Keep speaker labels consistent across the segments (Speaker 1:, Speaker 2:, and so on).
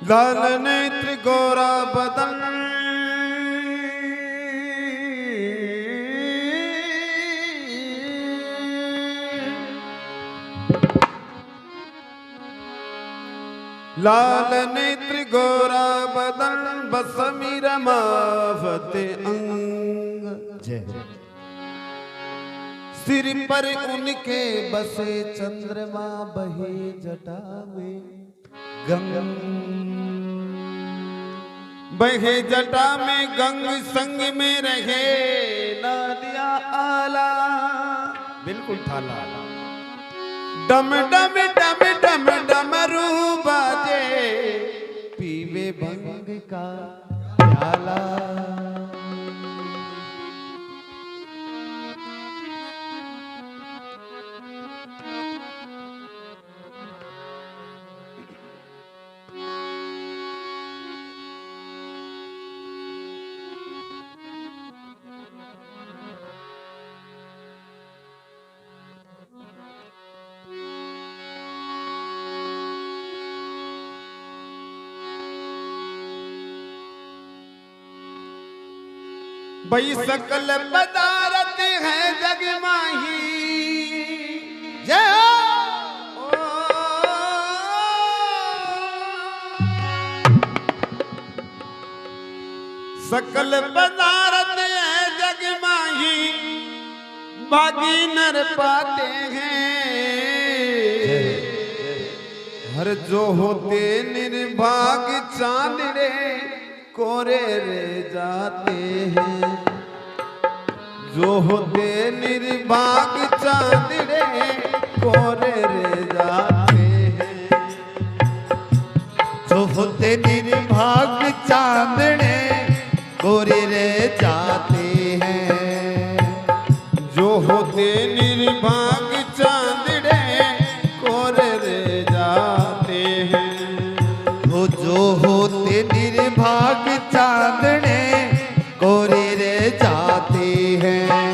Speaker 1: लाल नेत्र गोरा बदन लाल नेत्र गोरा बदन बसमी रमावत अंग जय सिर पर उनके बसे चंद्रमा बहे जटा में गंग बहे जटा में गंग संग में रहे नादिया आला बिल्कुल ठाला डम डम डम डम डमरू बाजे पीवे भंग का प्याला बई सकल पदारत है जग माही जय सकल पदारत है जग माही बागी नर पाते हैं हर जो होते निर्भाग चांदड़े कोरे रे जाते हैं जो होते निर्भाग चांदड़े कोरे रे जाते हैं
Speaker 2: जो होते निर्भाग चांदने कोरे रे जाते हैं
Speaker 1: जो होते निर्भाग चांदड़े कोरे रे जाते हैं
Speaker 2: वो जो होते निर्भाग चांदने कोरे रे जाते हैं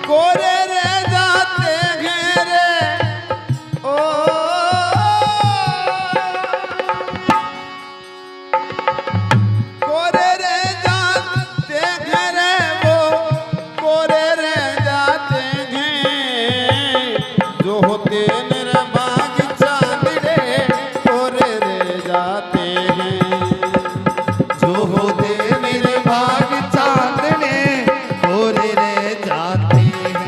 Speaker 1: कोरे रे जाते हैं रे ओ कोरे रे जाते हैं रे वो कोरे रे जाते हैं जो होते निर्भाग चांदड़े कोरे रे जाते हैं
Speaker 2: जो होते निर्भाग चांदने कोरे रे जाते हैं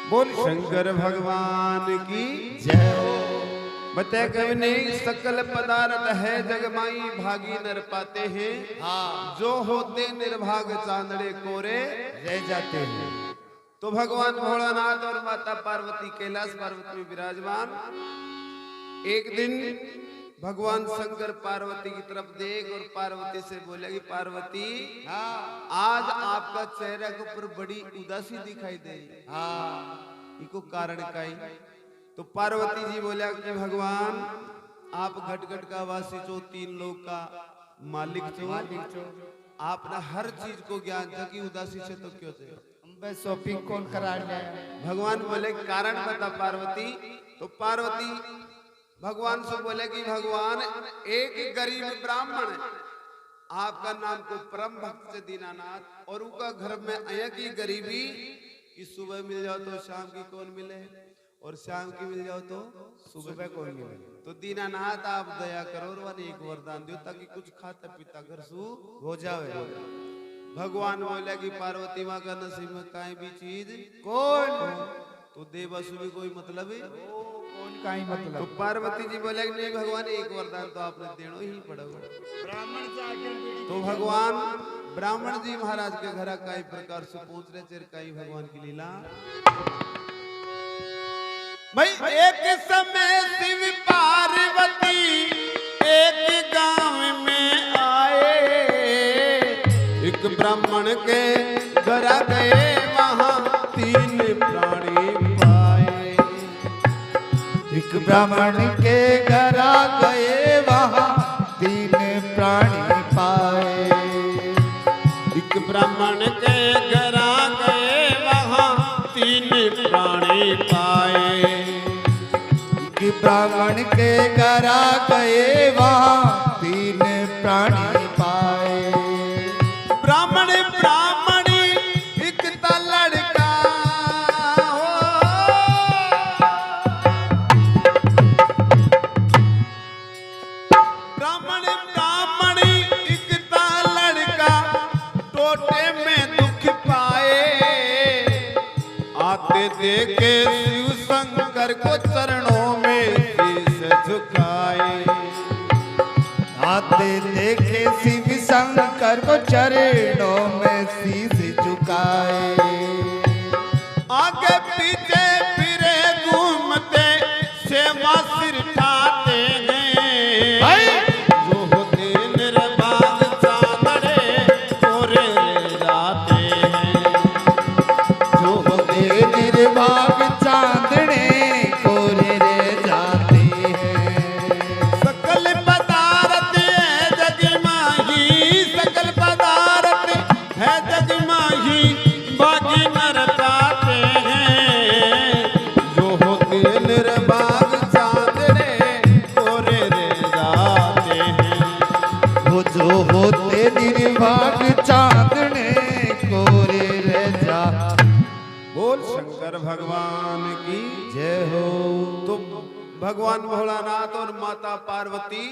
Speaker 1: बोल शंकर भगवान की
Speaker 2: जय
Speaker 1: बता कवि ने सकल पदार्थ है जगमाई भागी नर पाते हैं जो होते निर्भाग चांदड़े कोरे
Speaker 2: रह जाते हैं
Speaker 1: तो भगवान भोलानाथ और माता पार्वती कैलाश पार्वती में विराजमान एक दिन भगवान शंकर पार्वती की तरफ देख और पार्वती से बोले कि पार्वती आज आपका चेहरा के ऊपर बड़ी उदासी दिखाई दे इको कारण काई तो पार्वती जी बोला कि भगवान आप घट घट का वासी चो तीन लोग का मालिक चो आप ना हर चीज को ज्ञान था कि उदासी से तो क्यों थे
Speaker 2: शॉपिंग कौन करा
Speaker 1: भगवान बोले कारण बता पार्वती तो पार्वती भगवान से बोले कि भगवान एक गरीब ब्राह्मण है आपका नाम को परम भक्त से दीनानाथ और उनका घर में आया की गरीबी कि सुबह मिल जाओ तो शाम की कौन मिले और शाम की मिल जाओ तो सुबह कौन मिले तो दीनानाथ आप दया करो और एक वरदान दो ताकि कुछ खाता पीता घर सु हो जावे भगवान बोले कि पार्वती माँ का नसीब में काई भी चीज कौन तो देवसु भी कोई मतलब है
Speaker 2: कौन का ही मतलब
Speaker 1: तो पार्वती जी बोले कि नहीं भगवान एक वरदान तो आपने देना ही पड़ेगा
Speaker 2: ब्राह्मण से आकर
Speaker 1: तो भगवान ब्राह्मण जी महाराज के घर कई प्रकार से पूछ रहे चेर कई भगवान की लीला भाई एक समय शिव पार्वती एक गांव में आए एक ब्राह्मण के करा गए वहां तीन प्राणी पाए।
Speaker 2: एक ब्राह्मण के घर आ गए वहाँ तीन प्राणी पाए।
Speaker 1: एक ब्राह्मण के घर आ गए वहां तीन प्राणी पाए।
Speaker 2: एक ब्राह्मण के घर आ गए वहाँ तीन प्राणी पाए।
Speaker 1: ब्राह्मण ब्राह्मणी एक ता लड़का हो। ब्राह्मण ब्राह्मणी एक ता लड़का टोटे में दुख पाए। आते देखे शिव शंकर को चरणों में शीश झुकाए।
Speaker 2: आते देखे शिव शंकर को चरणों में शीश झुकाए।
Speaker 1: आगे पीछे फिरे घूमते सेवा सिर ठाते हैं। जो होते निर्बाध चांदड़े कोरे ले जाते हैं।
Speaker 2: जो होते निर्भाग चांदने कोरे रह जाते हैं।
Speaker 1: सकल पदार्थ है जग माही। सकल पदार्थ है जग माही बाकी नर पाते हैं। जो होते निर्बाग चांदड़े कोरे रह जाते हैं।
Speaker 2: वो जो होते निर्भाग चांदने कोरे रह जा।
Speaker 1: बोल शंकर भगवान की।
Speaker 2: जय हो।
Speaker 1: तो भगवान भोलानाथ और माता पार्वती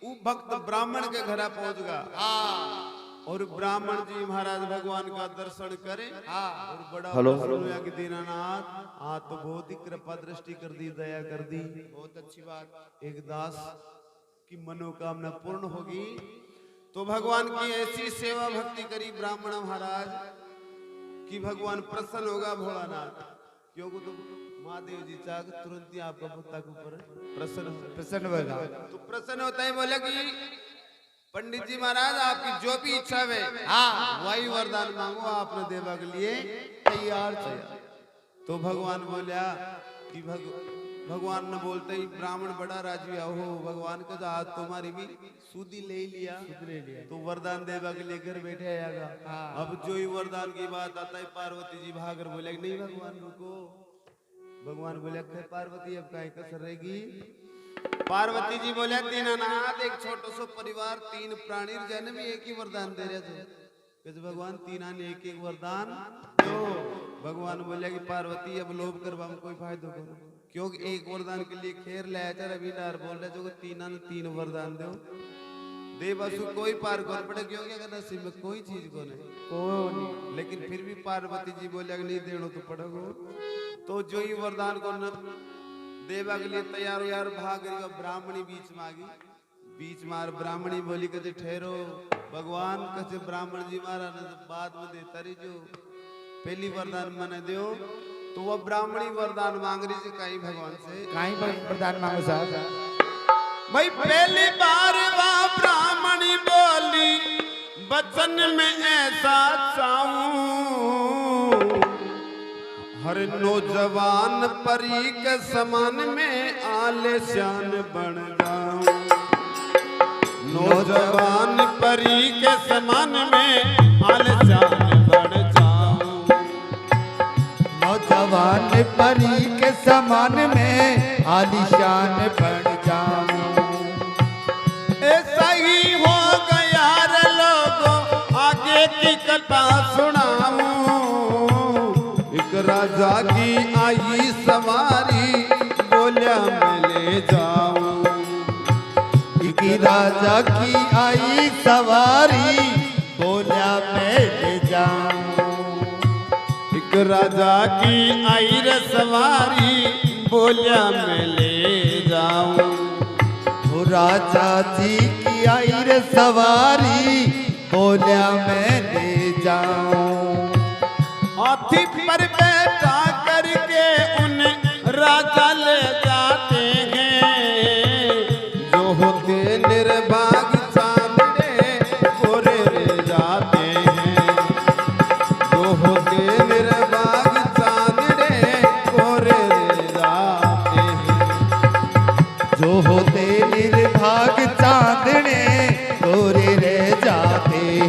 Speaker 1: वो भक्त ब्राह्मण के घर पहुंच गया। और ब्राह्मण जी महाराज भगवान का दर्शन करे। और बड़ा प्रसन्न कि दीनानाथ आप तो बहुत ही कृपा दृष्टि कर दी, दया कर दी। बहुत अच्छी बात। एक दास की मनोकामना पूर्ण होगी। तो भगवान की ऐसी सेवा भक्ति करी ब्राह्मण महाराज कि भगवान प्रसन्न होगा भोलानाथ। क्योंकि तो महादेव जी चाह तुरंत ही आपका भक्ता के ऊपर
Speaker 2: प्रसन्न होगा।
Speaker 1: तो प्रसन्न होता है। बोले कि पंडित जी महाराज आपकी जो भी इच्छा है वही वरदान मांगो, आपने देवा के लिए तैयार थे। तो भगवान बोलिया कि भगवान ने बोलते ही ब्राह्मण बड़ा राजी हो। भगवान का आज तुम्हारी भी सूदी ले लिया तो वरदान देवा के लिए घर बैठे आएगा। अब जो ही वरदान की बात आता है पार्वती जी भागर बोले नहीं भगवान रुको। भगवान बोले पार्वती अब काय कसर रहेगी। पार्वती जी बोले दीनानाथ एक छोटो सो परिवार तीन प्राणी जन भी एक ही वरदान दे रहे थे। भगवान तीना ने एक एक वरदान दो। भगवान बोले कि पार्वती अब लोभ करवा में कोई फायदा करो। क्योंकि एक वरदान के लिए खेर लाया था रविदार बोल रहे जो तीना ने तीन वरदान दो देवसु कोई पार कौन पड़े। क्योंकि अगर नसीब में कोई चीज को नहीं। लेकिन फिर भी पार्वती जी बोले नहीं देनो तो पड़ेगो। तो जो ही वरदान को न देवा के लिए तैयार यार भाग रही। ब्राह्मणी बीच में आ गई। बीच मार ब्राह्मणी बोली कहते ठहरो भगवान कहते ब्राह्मण जी महाराज ने बाद में देता रही जो पहली वरदान मने दो। तो वो ब्राह्मणी वरदान मांग रही थी कहीं भगवान से।
Speaker 2: कहीं वरदान मांगो साहब।
Speaker 1: भाई पहली बार वह ब्राह्मणी बोली बचन में ऐसा चाहूं हर नौजवान परी के समान में आलेशान बन जाऊं। नौजवान परी के समान में आलेशान बन जाऊं।
Speaker 2: नौजवान परी के समान में आलीशान बन जाऊं।
Speaker 1: ऐसा ही हो गया रे लोगों आगे की कथा सुनाऊं। एक राजा की आई सवारी बोलिया मैं ले जाऊं।
Speaker 2: एक राजा की आई सवारी बोलिया मैं ले जाऊं।
Speaker 1: एक राजा की आई रे सवारी बोलिया मैं ले जाऊं।
Speaker 2: वो राजा जी की आई रे सवारी बोलिया मैं ले जाऊं।
Speaker 1: हाथी पर बैठा करके उन राजा ले जाते हैं। जो होते निर्भाग चांदड़े कोरे ले जाते हैं। जो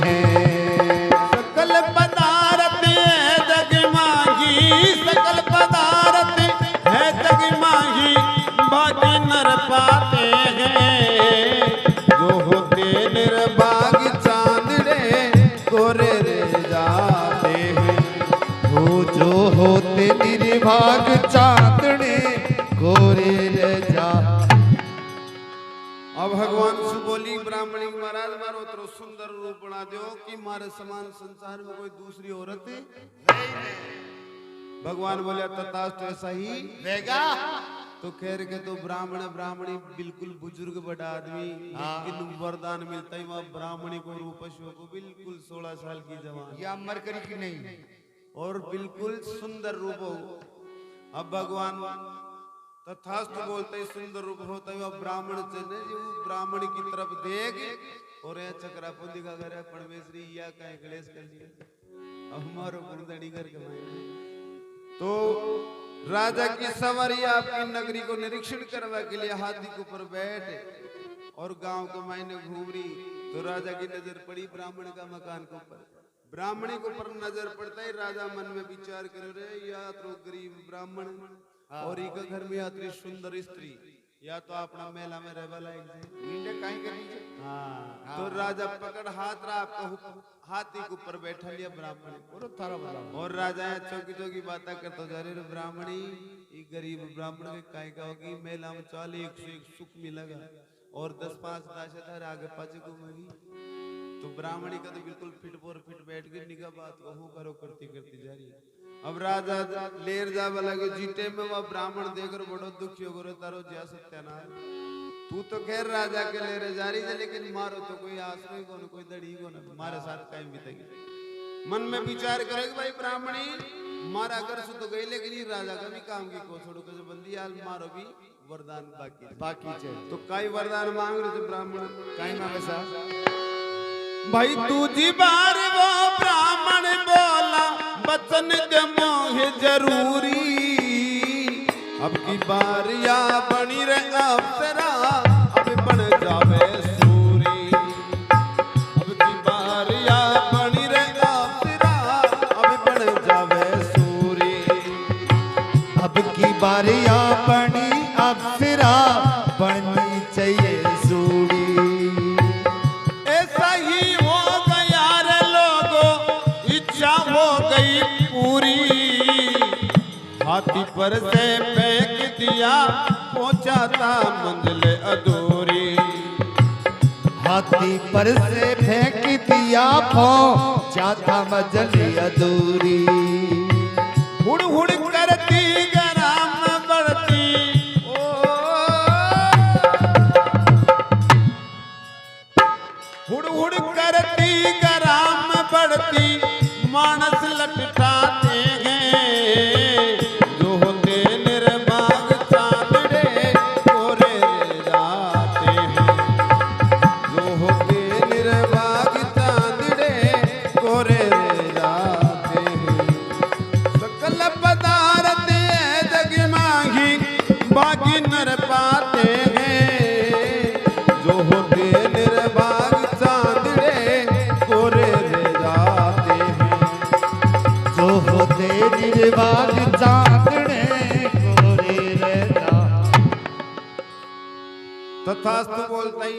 Speaker 2: हैं।
Speaker 1: सकल पदार्थ है जग माही, सकल पदार्थ है जग माही, बाकी नर पाते हैं। जो होते निर्भाग चांदड़े गोरे रह जाते हैं।
Speaker 2: वो जो होते निर्भाग चांदने गोरे रह जा।
Speaker 1: अब भगवान से बोली ब्राह्मणी महाराज मारो तो सुंदर रूप बना दो कि मारे समान संसार में कोई दूसरी औरत भगवान बोले तथास्तु ऐसा ही
Speaker 2: रहेगा।
Speaker 1: तो खैर के तो ब्राह्मण ब्राह्मणी बिल्कुल बुजुर्ग बड़ा आदमी, लेकिन वरदान मिलता ही वह ब्राह्मणी को रूपश्व को बिल्कुल 16 साल की जवान
Speaker 2: या मर करी कि नहीं
Speaker 1: और बिल्कुल सुंदर रूप हो। अब भगवान तथास्तु बोलते ही सुंदर रूप होता है ब्राह्मण चले जी ब्राह्मण की तरफ देख और चक्रा पुंदी का घर परमेश्वरी या कहीं क्लेश कर लिया हमारो गुणदड़ी करके मायने। तो राजा की सवारी आपकी नगरी को निरीक्षण करवा के लिए हाथी के ऊपर बैठे और गांव के मायने घूम रही। तो राजा की नजर पड़ी ब्राह्मण का मकान के ऊपर। ब्राह्मणी के ऊपर नजर पड़ता ही राजा मन में विचार कर रहे या तो गरीब ब्राह्मण और एक घर में यात्री सुंदर स्त्री या तो अपना मेला में रहवा लाएंगे। हाँ तो राजा पकड़ हाथ आपको हाथी के ऊपर बैठा लिया ब्राह्मण और राजा चौकी चौकी बातें करता जा रहे ब्राह्मणी ये गरीब ब्राह्मण के काय का होगी मेला में चाल 101 सुख मिलेगा और 10-5 दाशेदार आगे पाछे घूमेगी। तो ब्राह्मणी का तो बिल्कुल फिट पोर फिट बैठ के निका बात को हो करो करती करती जा रही है। अब राजा लेर जावा लगे जीते में वह ब्राह्मण देखकर बड़ो दुखी हो गए तारो जा सत्यानारायण तू तो खैर राजा के ले जा रही है लेकिन मारो तो कोई आश्रय को कोई दड़ी को ना मारे साथ टाइम बीतेगी। मन में विचार करेगी भाई ब्राह्मणी मारा कर सु तो गई लेकिन राजा का भी काम की को छोड़ो के बंदी आज मारो भी वरदान बाकी तो कई वरदान मांग रहे ब्राह्मण कई मांगे सा भाई तुझी बार वो ब्राह्मण बोला बचन दे मोहे जरूरी। अब की बार या बनी रे अप्सरा अब बन जावे सूरी। अब की बार या बनी रे अप्सरा अब बन जावे सूरी।
Speaker 2: अब की बार या बनी अप्सरा बननी चाहिए सूरी।
Speaker 1: ऐसा ही हो गया रे लोगों इच्छा हो गई पूरी। हाथी पर से फेंक दिया पहुंचा था मंजिल अधूरी।
Speaker 2: हाथी पर से फेंक दिया पहुंचा था मंजिल अधूरी।
Speaker 1: हुड़ हुड़ करती गराम बढ़ती हुड़ हुड़ करती गराम बढ़ती मानस लटकाते हैं। जो होते निर्भाग चांदड़े गोरे जाते हैं। जो होते निर्भाग चांदड़े गोरे जाते हैं। सकल पदार्थ है जग माही बाकी नर पाते हैं। जो होते निर्भाग चांदड़े गोरे जाते हैं।
Speaker 2: जो होते निर्भाग चांदने गोरे रहता।
Speaker 1: तथास्तु बोलता ही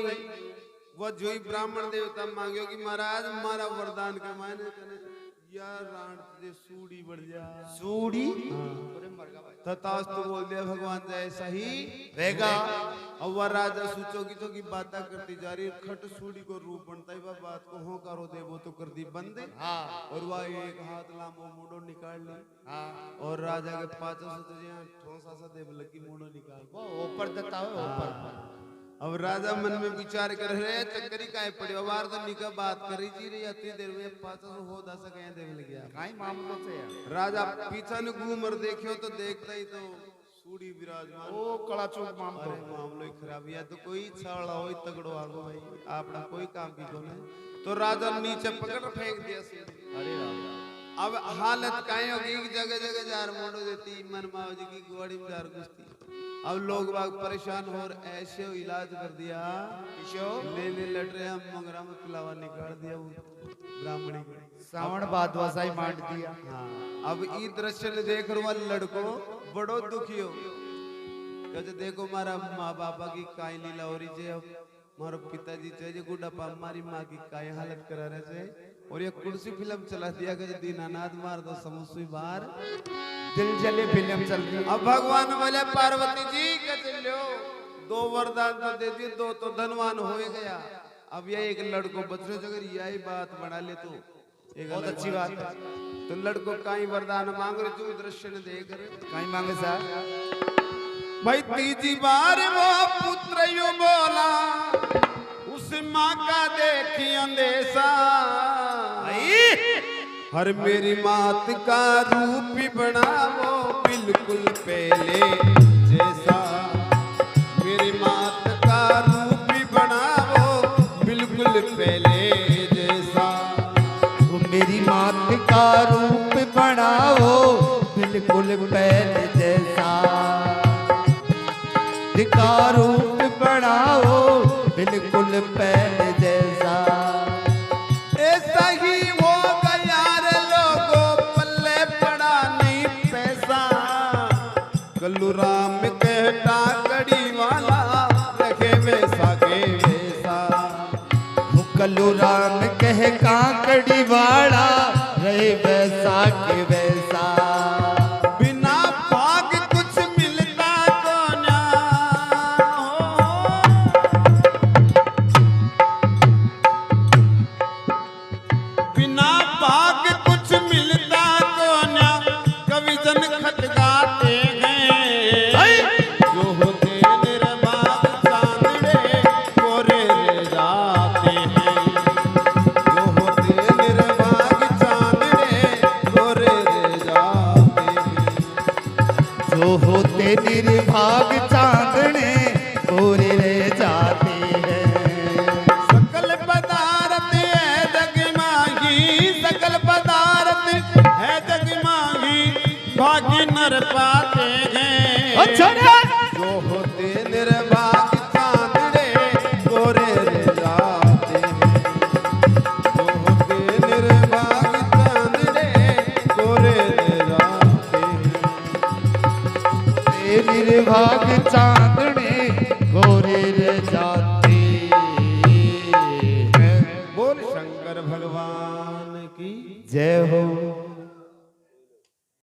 Speaker 1: वो जो ही ब्राह्मण देवता मांगो कि महाराज हमारा वरदान का मायने यार राण तुझे सूड़ी बढ़ जा
Speaker 2: सूड़ी
Speaker 1: तथास्तु बोल दिया भगवान जैसा ही
Speaker 2: रहेगा।
Speaker 1: अब वह राजा सोचोगी तो की बातें करती जा रही खट सूड़ी को रूप बनता है वह बात को हो करो दे वो तो कर दी बंद। और वह एक हाथ लामो मुंडो निकाल ली और राजा के पाचो से तुझे ठोसा सा देव लगी मुंडो निकाल
Speaker 2: ऊपर देता है ऊपर।
Speaker 1: अब राजा मन में विचार कर रहे चक्करी काय पड़े बार तो निका बात करी जी रही इतनी देर में पाचो हो दा सके देव लग गया
Speaker 2: काई मामला से यार।
Speaker 1: राजा पीछा ने घूम और देखियो तो देखता ही तो सूड़ी विराजमान
Speaker 2: ओ कड़ा चौक मामला।
Speaker 1: अरे मामलो ही खराब या तो कोई छाड़ा हो तगड़ो आगो भाई आपना कोई काम की को नहीं। तो राजा नीचे पकड़ फेंक दिया सूड़ी।
Speaker 2: अरे राम
Speaker 1: अब हालत काहे होगी कि जगह जगह जार मोड़ो देती मन माओ जी की गोड़ी में जार घुसती। अब लोग बाग परेशान हो रहे, ऐसे इलाज कर दिया ले ले लट रहे हम मोगरा में पिलावा निकाल दिया वो ब्राह्मणी को
Speaker 2: श्रावण भादवा सा ही मांड दिया।
Speaker 1: हाँ अब ई दृश्य ने देख रहा लड़को बड़ो दुखी हो कहते देखो मारा माँ बापा की काई लीला हो रही है, मारो पिताजी चाहिए गुड्डापा हमारी माँ की काय हालत करा रहे थे और ये कुर्सी फिल्म चला दिया कि दीनानाथ मार दो समोसी बार
Speaker 2: दिल जले फिल्म चल रही।
Speaker 1: अब भगवान बोले पार्वती जी कहते लो दो वरदान तो दे दिए, दो तो धनवान हो गया। अब ये एक लड़को बच्चों अगर यही बात बना ले तो एक
Speaker 2: बहुत अच्छी बात है।
Speaker 1: तो लड़को काई वरदान मांग रहे तू दृश्य ने देख रहे
Speaker 2: कहीं मांगे साहब
Speaker 1: भाई तीजी बार वो पुत्र यू बोला उस माँ का देखी अंदेशा हर मेरी मात का रूप ही बनाओ बिल्कुल पहले जैसा, मेरी मात का रूप ही बनाओ बिल्कुल पहले जैसा,
Speaker 2: वो मेरी मात का रूप बनाओ बिल्कुल पहले जैसा, का रूप बनाओ बिल्कुल पहले जैसा।
Speaker 1: ऐसा ही हो गया रे लोगों पल्ले पड़ा नहीं पैसा, कल्लू राम कहता कड़ी वाला रखे वैसा के वैसा,
Speaker 2: वो कल्लू राम कहे काकड़ी वाला रहे वैसा के वैसा,
Speaker 1: बिना भाग कुछ मिलता को ना बिना भाग कुछ मिलता को ना कवि जन खत गाते हैं, जो होते निर्बाध चांदड़े कोरे ले जाते हैं, जो होते निर्बाध चांदड़े कोरे ले जाते हैं,
Speaker 2: जो होते निर्भाग चांदने गोरे रह जाते हैं।
Speaker 1: सकल पदार्थ है जगमाही, सकल पदार्थ है जगमाही भागी नर पाते हैं,
Speaker 2: अच्छा
Speaker 1: जो होते निर्भाग चांदड़े गोरे रह जाते हैं, जो होते निर्भाग चांदड़े गोरे रह जाते हैं।
Speaker 2: निर्भाग चांदने गोरे रह जाते हैं।
Speaker 1: बोल शंकर भगवान की
Speaker 2: जय हो।